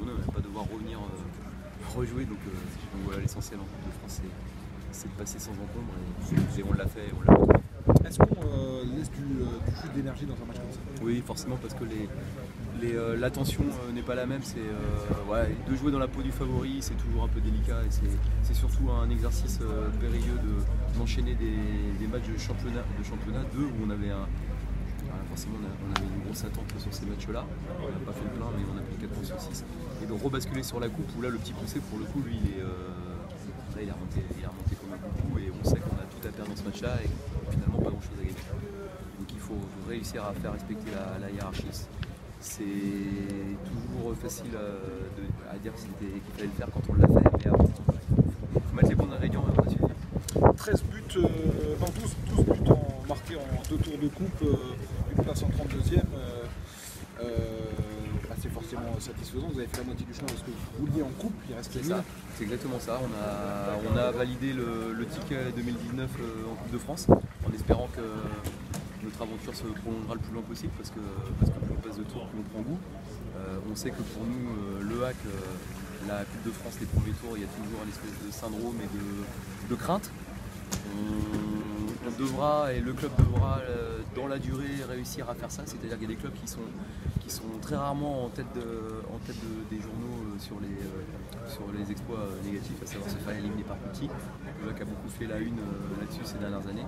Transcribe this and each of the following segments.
tournée, on ne va pas devoir revenir rejouer. Donc voilà, l'essentiel en Coupe de France, c'est de passer sans encombre et on l'a fait. Est-ce qu'on laisse du jus d'énergie dans un match comme ça? Oui, forcément, parce que l'attention n'est pas la même. De jouer dans la peau du favori, c'est toujours un peu délicat et c'est surtout un exercice périlleux d'enchaîner des matchs de championnat 2 où on avait forcément on avait une grosse attente sur ces matchs-là. On n'a pas fait le plein, mais on a pris 4 points sur 6. Et de rebasculer sur la coupe où là le petit poussé, pour le coup, lui, il est remonté comme un coucou et on sait qu'on a tout à perdre dans ce match-là et finalement pas grand-chose à gagner. Donc il faut réussir à faire respecter la hiérarchie. C'est toujours facile à dire qu'il fallait le faire quand on l'a fait, mais il faut mettre les bons ingrédients et on a suivi. 13 buts, 12 buts marqués en 2 tours de coupe, une place en 32e. C'est forcément satisfaisant. Vous avez fait la moitié du chemin parce que vous vouliez en coupe, il reste ça. C'est exactement ça. On a validé le ticket 2019 en Coupe de France en espérant que notre aventure se prolongera le plus loin possible parce que plus on passe de tours, plus on prend goût. On sait que pour nous, le hack, la Coupe de France, les premiers tours, il y a toujours un espèce de syndrome et de crainte. On devra, et le club devra dans la durée réussir à faire ça, c'est-à-dire qu'il y a des clubs qui sont très rarement en tête des journaux sur les exploits négatifs, à savoir se faire éliminer par Petit, le hack a beaucoup fait la une là-dessus ces dernières années,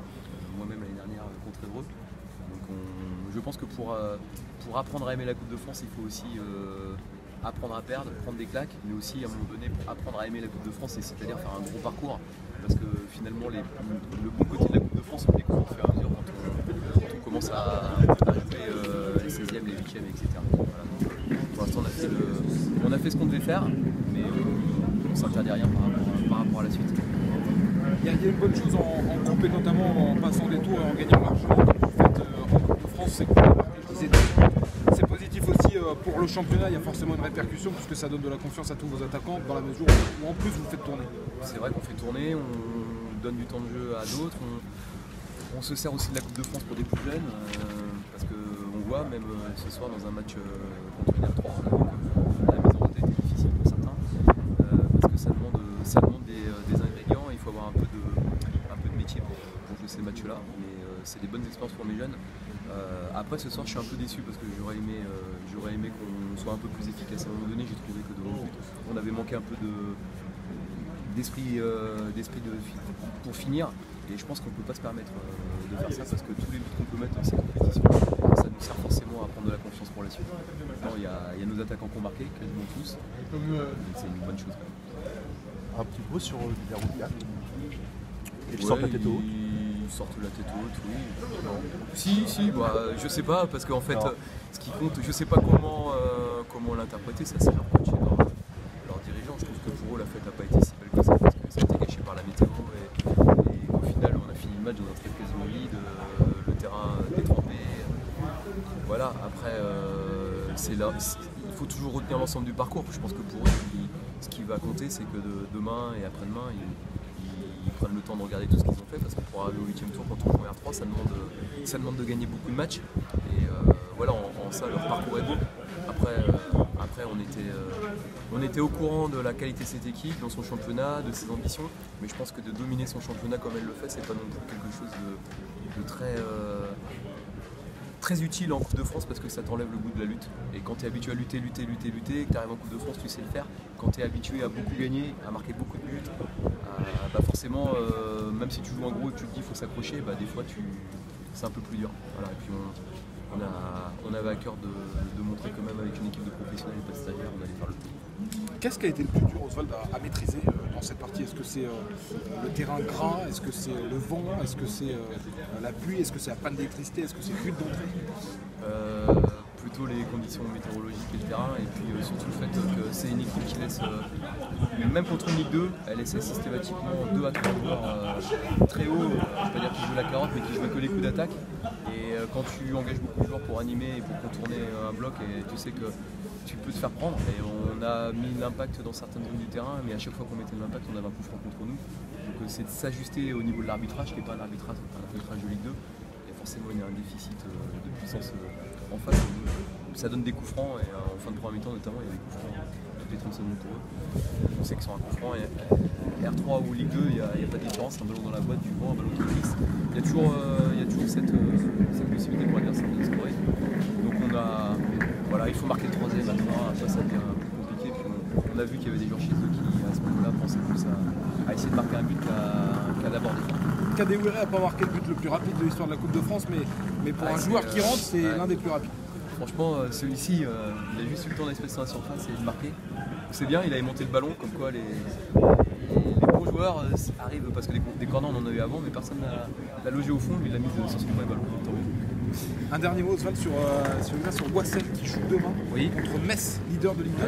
moi-même l'année dernière contre Évreux. Donc je pense que pour apprendre à aimer la Coupe de France, il faut aussi apprendre à perdre, prendre des claques, mais aussi à un moment donné apprendre à aimer la Coupe de France, c'est-à-dire faire un gros parcours. Parce que finalement, le bon côté de la Coupe de France, on le découvre au fur et à mesure quand on commence à jouer les 16e, les 8e, etc. Voilà. Pour l'instant, on a fait ce qu'on devait faire, mais on ne s'interdit rien par rapport à la suite. Il y a une bonne chose en coupe, et notamment en passant des tours et en gagnant largement, comme vous faites en Coupe de France, c'est que c'est positif aussi pour le championnat. Il y a forcément une répercussion puisque ça donne de la confiance à tous vos attaquants dans la mesure où en plus vous faites tourner. C'est vrai qu'on fait tourner, on donne du temps de jeu à d'autres, on se sert aussi de la Coupe de France pour des plus jeunes parce qu'on voit même ce soir dans un match contre une R3 la mise en route a été difficile pour certains parce que ça demande des ingrédients, il faut avoir un peu de métier pour jouer ces matchs-là, mais c'est des bonnes expériences pour mes jeunes. Après ce soir je suis un peu déçu parce que j'aurais aimé qu'on soit un peu plus efficace. À un moment donné j'ai trouvé que devant le but on avait manqué un peu d'esprit pour finir, et je pense qu'on ne peut pas se permettre de faire ça parce que tous les buts qu'on peut mettre dans ces compétitions ça nous sert forcément à prendre de la confiance pour la suite. Maintenant il y a nos attaquants qui ont marqué, quasiment tous, c'est une bonne chose. Un petit mot sur Villarreal. Ils sortent la tête haute. Ils sortent la tête haute, oui. Non. Si, je sais pas, parce qu'en fait, ce qui compte, je sais pas comment l'interpréter, ça c'est leur coach et leur dirigeant. Je trouve que pour eux, la fête n'a pas été si belle que ça, parce que ça a été gâché par la météo, et qu'au final, on a fini le match dans un stade quasiment vide, le terrain détrempé. Voilà, après, il faut toujours retenir l'ensemble du parcours. Je pense que pour eux, ce qui va compter, c'est que demain et après-demain, ils prennent le temps de regarder tout ce qu'ils ont fait, parce que pour arriver au 8e tour quand on joue R3 ça demande de gagner beaucoup de matchs, et voilà, en ça leur parcours est beau. Après on était au courant de la qualité de cette équipe, dans son championnat, de ses ambitions, mais je pense que de dominer son championnat comme elle le fait, c'est pas non plus quelque chose de très utile en Coupe de France, parce que ça t'enlève le goût de la lutte. Et quand tu es habitué à lutter, que tu arrives en Coupe de France, tu sais le faire. Quand tu es habitué à beaucoup gagner, à marquer beaucoup de buts, forcément, même si tu joues en gros et que tu te dis qu'il faut s'accrocher, des fois c'est un peu plus dur. Voilà. Et puis on avait à cœur de montrer quand même avec une équipe de professionnels et pas de stagiaires, on allait faire le coup. Qu'est-ce qui a été le plus dur, Oswald, à maîtriser dans cette partie? Est-ce que c'est le terrain gras? Est-ce que c'est le vent? Est-ce que c'est la pluie? Est-ce que c'est la panne d'électricité? Est-ce que c'est le but d'entrée? Plutôt les conditions météorologiques et le terrain, et puis surtout le fait que c'est une équipe qui laisse, même contre une Ligue 2, elle laisse systématiquement 2 à 3 joueurs très haut, je ne vais pas dire qu'ils jouent la carotte, mais qui jouent que les coups d'attaque. Et quand tu engages beaucoup de joueurs pour animer et pour contourner un bloc, et tu sais que tu peux te faire prendre, et on a mis l'impact dans certaines zones du terrain, mais à chaque fois qu'on mettait de l'impact, on avait un coup franc contre nous. Donc c'est de s'ajuster au niveau de l'arbitrage, qui n'est pas un arbitrage de Ligue 2. Forcément il y a un déficit de puissance en face. Ça donne des coups francs, et en fin de première mi-temps notamment il y a des coups francs toutes les 30 secondes pour eux. On sait qu'ils sont un coup franc. Et R3 ou Ligue 2, il n'y a pas de différence. Un ballon dans la boîte, du vent, un ballon qui fixe. Il y a toujours cette possibilité pour l'adversaire de scorer. Donc voilà, il faut marquer le 3e à 3. Après, ça devient un peu compliqué. Puis on a vu qu'il y avait des joueurs chez eux qui, à ce moment-là, pensaient plus à essayer de marquer un but qu'à l'aborder. Kadewere n'a pas marqué le but le plus rapide de l'histoire de la Coupe de France, mais pour un joueur qui rentre, c'est l'un des plus rapides. Franchement, celui-ci, il a juste eu le temps d'expresser sur la surface et de marquer. C'est bien, il avait monté le ballon, comme quoi les bons joueurs arrivent, parce que des corners on en a eu avant, mais personne n'a logé au fond, lui il l'a mis sur son premier ballon. Un dernier mot, Oswald, sur Wassel qui joue demain contre Metz, leader de Ligue 2.